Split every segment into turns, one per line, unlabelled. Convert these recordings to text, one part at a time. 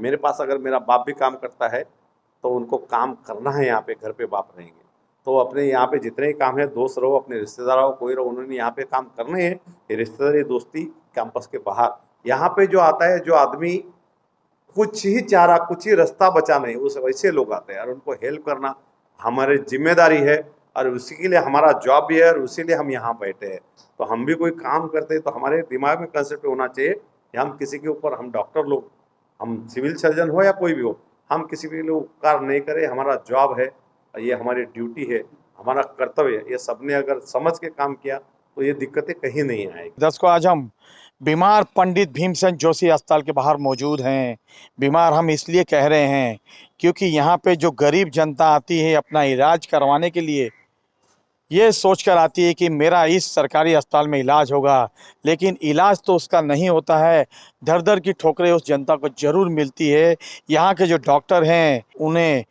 मेरे पास अगर मेरा बाप भी काम करता है तो उनको काम करना है, यहाँ पे घर पे बाप रहेंगे तो अपने यहाँ पे जितने ही काम है, दोस्त रहो, अपने रिश्तेदार रहो, कोई रहो, उन्होंने यहाँ पे काम करने हैं। ये रिश्तेदारी दोस्ती कैंपस के बाहर, यहाँ पे जो आता है, जो आदमी कुछ ही चारा, कुछ ही रास्ता बचा नहीं, उस वैसे लोग आते हैं और उनको हेल्प करना हमारी जिम्मेदारी है और उसी के लिए हमारा जॉब भी है और उसी लिए हम यहाँ बैठे हैं। तो हम भी कोई काम करते हैं तो हमारे दिमाग में कंसेप्ट होना चाहिए कि हम किसी के ऊपर, हम डॉक्टर लोग, हम सिविल सर्जन हो या कोई भी हो, हम किसी के लिए उपकार नहीं करें। हमारा जॉब है, ये हमारी ड्यूटी है, हमारा कर्तव्य है। ये सबने अगर समझ के काम किया तो ये दिक्कतें कहीं नहीं आएगी।
दर्शकों, आज हम बीमार पंडित भीमसेन जोशी अस्पताल के बाहर मौजूद हैं। बीमार हम इसलिए कह रहे हैं क्योंकि यहाँ पे जो गरीब जनता आती है अपना इलाज करवाने के लिए, ये सोचकर आती है कि मेरा इस सरकारी अस्पताल में इलाज होगा, लेकिन इलाज तो उसका नहीं होता है। दर दर की ठोकरें उस जनता को जरूर मिलती है। यहाँ के जो डॉक्टर हैं उन्हें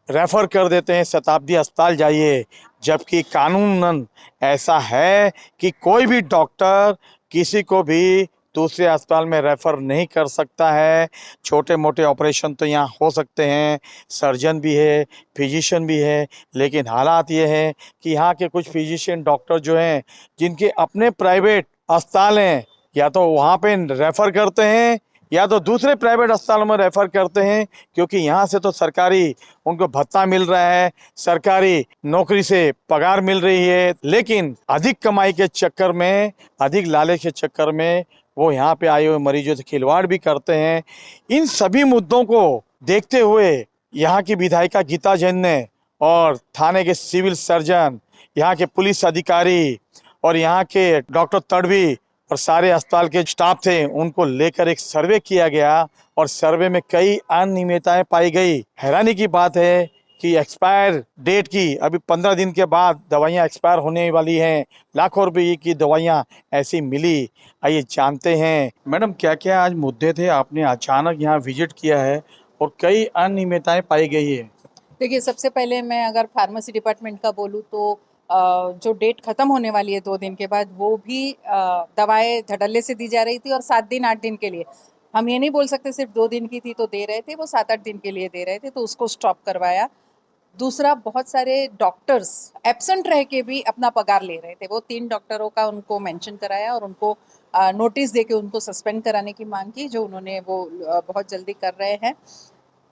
रेफ़र कर देते हैं शताब्दी अस्पताल जाइए, जबकि कानूनन ऐसा है कि कोई भी डॉक्टर किसी को भी दूसरे अस्पताल में रेफ़र नहीं कर सकता है। छोटे मोटे ऑपरेशन तो यहाँ हो सकते हैं, सर्जन भी है, फिजिशियन भी है, लेकिन हालात ये है कि यहाँ के कुछ फिजिशियन डॉक्टर जो हैं, जिनके अपने प्राइवेट अस्पताल हैं, या तो वहाँ पे रेफ़र करते हैं या तो दूसरे प्राइवेट अस्पतालों में रेफर करते हैं, क्योंकि यहाँ से तो सरकारी उनको भत्ता मिल रहा है, सरकारी नौकरी से पगार मिल रही है, लेकिन अधिक कमाई के चक्कर में, अधिक लालच के चक्कर में वो यहाँ पे आए हुए मरीजों से खिलवाड़ भी करते हैं। इन सभी मुद्दों को देखते हुए यहाँ की विधायिका गीता जैन ने और थाने के सिविल सर्जन, यहाँ के पुलिस अधिकारी और यहाँ के डॉक्टर तड़वी और सारे अस्पताल के स्टाफ थे, उनको लेकर एक सर्वे किया गया और सर्वे में कई अनियमितताएं पाई गई। हैरानी की बात है कि एक्सपायर डेट की अभी 15 दिन के बाद दवाइयां एक्सपायर होने वाली हैं। लाखों रुपए की दवाइयां ऐसी मिली। आइए जानते हैं मैडम क्या क्या आज मुद्दे थे, आपने अचानक यहाँ विजिट किया है और कई अनियमितताएं पाई गई है।
देखिए, सबसे पहले मैं अगर फार्मेसी डिपार्टमेंट का बोलूँ तो जो डेट ख़त्म होने वाली है 2 दिन के बाद, वो भी दवाएँ धड़ल्ले से दी जा रही थी और 7 दिन 8 दिन के लिए। हम ये नहीं बोल सकते सिर्फ 2 दिन की थी तो दे रहे थे, वो 7-8 दिन के लिए दे रहे थे, तो उसको स्टॉप करवाया। दूसरा, बहुत सारे डॉक्टर्स एब्सेंट रह के भी अपना पगार ले रहे थे। वो 3 डॉक्टरों का उनको मेंशन कराया और उनको नोटिस दे के उनको सस्पेंड कराने की मांग की, जो उन्होंने वो बहुत जल्दी कर रहे हैं।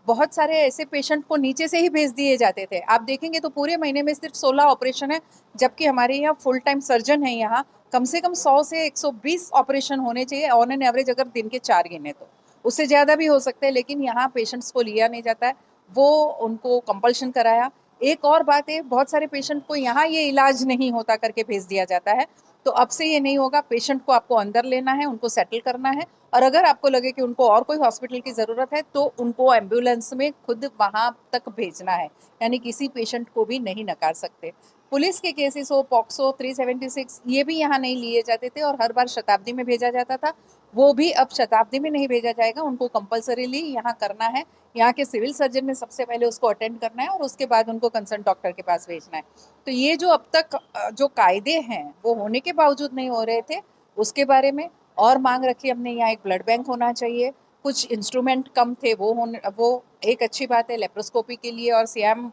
बहुत सारे ऐसे पेशेंट को नीचे से ही भेज दिए जाते थे। आप देखेंगे तो पूरे महीने में सिर्फ 16 ऑपरेशन है, जबकि हमारे यहाँ फुल टाइम सर्जन है। यहाँ कम से कम 100 से 120 ऑपरेशन होने चाहिए ऑन एन एवरेज, अगर दिन के 4 गिने तो उससे ज़्यादा भी हो सकते हैं, लेकिन यहाँ पेशेंट्स को लिया नहीं जाता है, वो उनको कंपल्शन कराया। एक और बात है, बहुत सारे पेशेंट को यहाँ ये इलाज नहीं होता करके भेज दिया जाता है, तो अब से ये नहीं होगा। पेशेंट को आपको अंदर लेना है, उनको सेटल करना है, और अगर आपको लगे कि उनको और कोई हॉस्पिटल की ज़रूरत है तो उनको एम्बुलेंस में खुद वहाँ तक भेजना है, यानी किसी पेशेंट को भी नहीं नकार सकते। पुलिस के केसेस हो, पॉक्सो 376, ये भी यहाँ नहीं लिए जाते थे और हर बार शताब्दी में भेजा जाता था, वो भी अब शताब्दी में नहीं भेजा जाएगा, उनको कंपल्सरीली यहाँ करना है। यहाँ के सिविल सर्जन ने सबसे पहले उसको अटेंड करना है और उसके बाद उनको कंसर्न डॉक्टर के पास भेजना है। तो ये जो अब तक जो कायदे हैं वो होने के बावजूद नहीं हो रहे थे, उसके बारे में और मांग रखी हमने। यहाँ एक ब्लड बैंक होना चाहिए, कुछ इंस्ट्रूमेंट कम थे, वो एक अच्छी बात है। लेप्रोस्कोपी के लिए और सीएम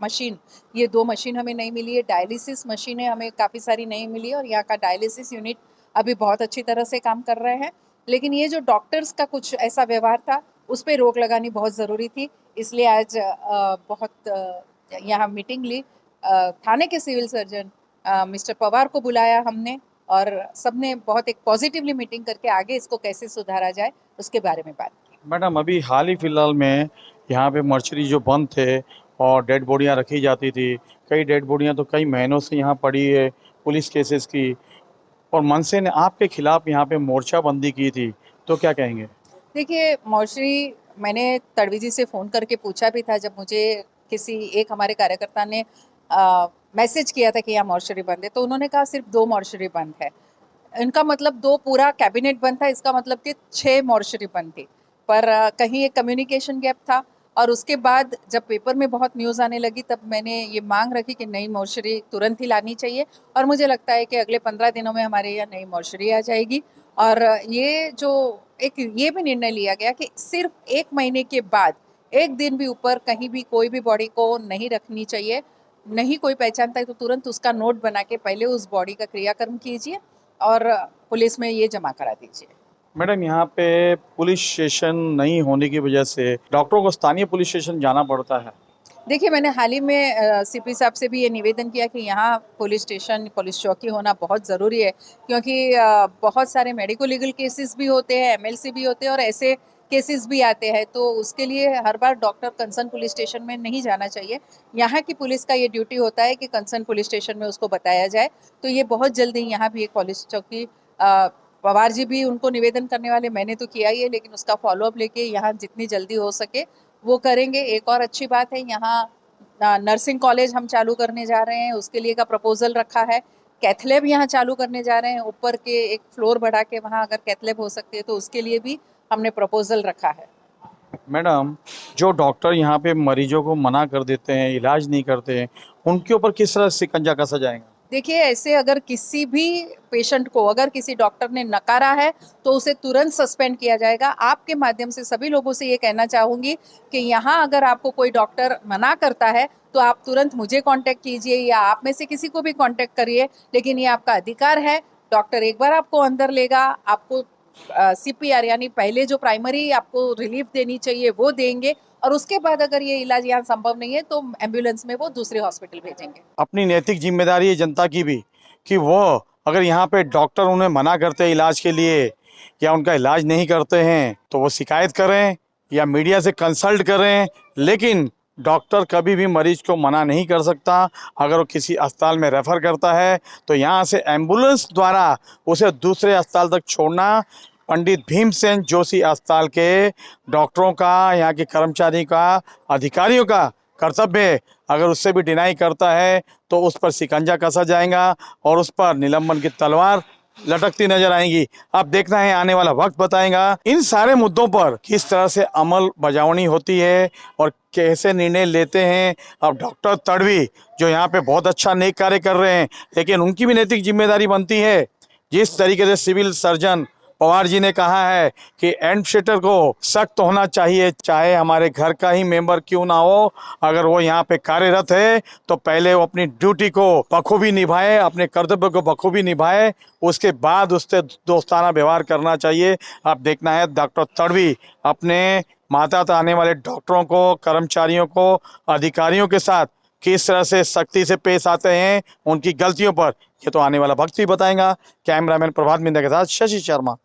मशीन, ये 2 मशीन हमें नहीं मिली है। डायलिसिस मशीनें हमें काफ़ी सारी नहीं मिली है और यहाँ का डायलिसिस यूनिट अभी बहुत अच्छी तरह से काम कर रहे हैं, लेकिन ये जो डॉक्टर्स का कुछ ऐसा व्यवहार था, उस पर रोक लगानी बहुत ज़रूरी थी। इसलिए आज यहाँ मीटिंग ली। थाने के सिविल सर्जन मिस्टर पवार को बुलाया हमने और सबने बहुत एक पॉजिटिवली मीटिंग करके आगे इसको कैसे सुधारा जाए उसके बारे में बात की।
मैडम, अभी हाल ही फिलहाल में यहाँ पे मर्चरी जो बंद थे और डेड बॉडियाँ रखी जाती थी, कई डेड बॉडियाँ तो कई महीनों से यहाँ पड़ी है पुलिस केसेस की, और मनसे ने आपके खिलाफ यहाँ पे मोर्चाबंदी की थी, तो क्या कहेंगे?
देखिए, मॉर्चरी मैंने तड़वी जी से फ़ोन करके पूछा भी था, जब मुझे किसी एक हमारे कार्यकर्ता ने मैसेज किया था कि यहाँ मॉर्चरी बंद है, तो उन्होंने कहा सिर्फ 2 मॉर्चरी बंद है। इनका मतलब 2 पूरा कैबिनेट बंद था, इसका मतलब कि 6 मॉर्चरी बंद थी। पर कहीं एक कम्युनिकेशन गैप था और उसके बाद जब पेपर में बहुत न्यूज़ आने लगी, तब मैंने ये मांग रखी कि नई मॉर्चरी तुरंत ही लानी चाहिए और मुझे लगता है कि अगले 15 दिनों में हमारे यहाँ नई मॉर्चरी आ जाएगी और ये जो ये भी निर्णय लिया गया कि सिर्फ 1 महीने के बाद 1 दिन भी ऊपर कहीं भी कोई भी बॉडी को नहीं रखनी चाहिए। नहीं कोई पहचानता है तो तुरंत उसका नोट बना के पहले उस बॉडी का क्रियाकर्म कीजिए और पुलिस में ये जमा करा दीजिए।
मैडम, यहाँ पे पुलिस स्टेशन नहीं होने की वजह से डॉक्टरों को स्थानीय पुलिस स्टेशन जाना पड़ता है।
देखिए, मैंने हाल ही में सीपी साहब से भी ये निवेदन किया कि यहाँ पुलिस स्टेशन, पुलिस चौकी होना बहुत ज़रूरी है, क्योंकि बहुत सारे मेडिको लीगल केसेस भी होते हैं, एमएलसी भी होते हैं और ऐसे केसेस भी आते हैं, तो उसके लिए हर बार डॉक्टर कंसर्न पुलिस स्टेशन में नहीं जाना चाहिए। यहाँ की पुलिस का ये ड्यूटी होता है कि कंसर्न पुलिस स्टेशन में उसको बताया जाए। तो ये बहुत जल्दी यहाँ भी एक पुलिस चौकी, पवार जी भी उनको निवेदन करने वाले, मैंने तो किया ही है, लेकिन उसका फॉलोअप लेके यहाँ जितनी जल्दी हो सके वो करेंगे। एक और अच्छी बात है, यहाँ नर्सिंग कॉलेज हम चालू करने जा रहे हैं, उसके लिए का प्रपोजल रखा है। कैथलैब यहाँ चालू करने जा रहे हैं, ऊपर के एक फ्लोर बढ़ा के वहाँ अगर कैथलैब हो सकती है तो उसके लिए भी हमने प्रपोजल रखा है।
मैडम, जो डॉक्टर यहाँ पे मरीजों को मना कर देते हैं, इलाज नहीं करते हैं, उनके ऊपर किस तरह शिकंजा कसा जाएगा?
देखिए, ऐसे अगर किसी भी पेशेंट को अगर किसी डॉक्टर ने नकारा है तो उसे तुरंत सस्पेंड किया जाएगा। आपके माध्यम से सभी लोगों से ये कहना चाहूँगी कि यहाँ अगर आपको कोई डॉक्टर मना करता है तो आप तुरंत मुझे कांटेक्ट कीजिए या आप में से किसी को भी कांटेक्ट करिए, लेकिन ये आपका अधिकार है। डॉक्टर एक बार आपको अंदर लेगा, आपको सीपीआर यानी पहले जो प्राइमरी आपको रिलीफ देनी चाहिए वो देंगे और उसके बाद अगर ये इलाज यहाँ संभव नहीं है तो एम्बुलेंस में वो दूसरे हॉस्पिटल भेजेंगे।
अपनी नैतिक जिम्मेदारी है जनता की भी कि वो अगर यहाँ पे डॉक्टर उन्हें मना करते हैं इलाज के लिए या उनका इलाज नहीं करते हैं तो वो शिकायत करें या मीडिया से कंसल्ट करें, लेकिन डॉक्टर कभी भी मरीज को मना नहीं कर सकता। अगर वो किसी अस्पताल में रेफ़र करता है तो यहाँ से एम्बुलेंस द्वारा उसे दूसरे अस्पताल तक छोड़ना पंडित भीमसेन जोशी अस्पताल के डॉक्टरों का, यहाँ के कर्मचारी का, अधिकारियों का कर्तव्य है। अगर उससे भी डिनाई करता है तो उस पर शिकंजा कसा जाएगा और उस पर निलंबन की तलवार लटकती नजर आएंगी। अब देखना है, आने वाला वक्त बताएगा इन सारे मुद्दों पर किस तरह से अमल बजावनी होती है और कैसे निर्णय लेते हैं। अब डॉक्टर तड़वी जो यहाँ पे बहुत अच्छा नेक कार्य कर रहे हैं, लेकिन उनकी भी नैतिक जिम्मेदारी बनती है। जिस तरीके से सिविल सर्जन पवार जी ने कहा है कि एडमिनिस्ट्रेटर को सख्त होना चाहिए, चाहे हमारे घर का ही मेंबर क्यों ना हो, अगर वो यहाँ पे कार्यरत है तो पहले वो अपनी ड्यूटी को बखूबी निभाए, अपने कर्तव्य को बखूबी निभाए, उसके बाद उससे दोस्ताना व्यवहार करना चाहिए। अब देखना है डॉक्टर तड़वी अपने माता आने वाले डॉक्टरों को, कर्मचारियों को, अधिकारियों के साथ किस तरह से सख्ती से पेश आते हैं उनकी गलतियों पर। ये तो आने वाला वक्त ही बताएगा। कैमरामैन प्रभात मिंदा के साथ शशि शर्मा।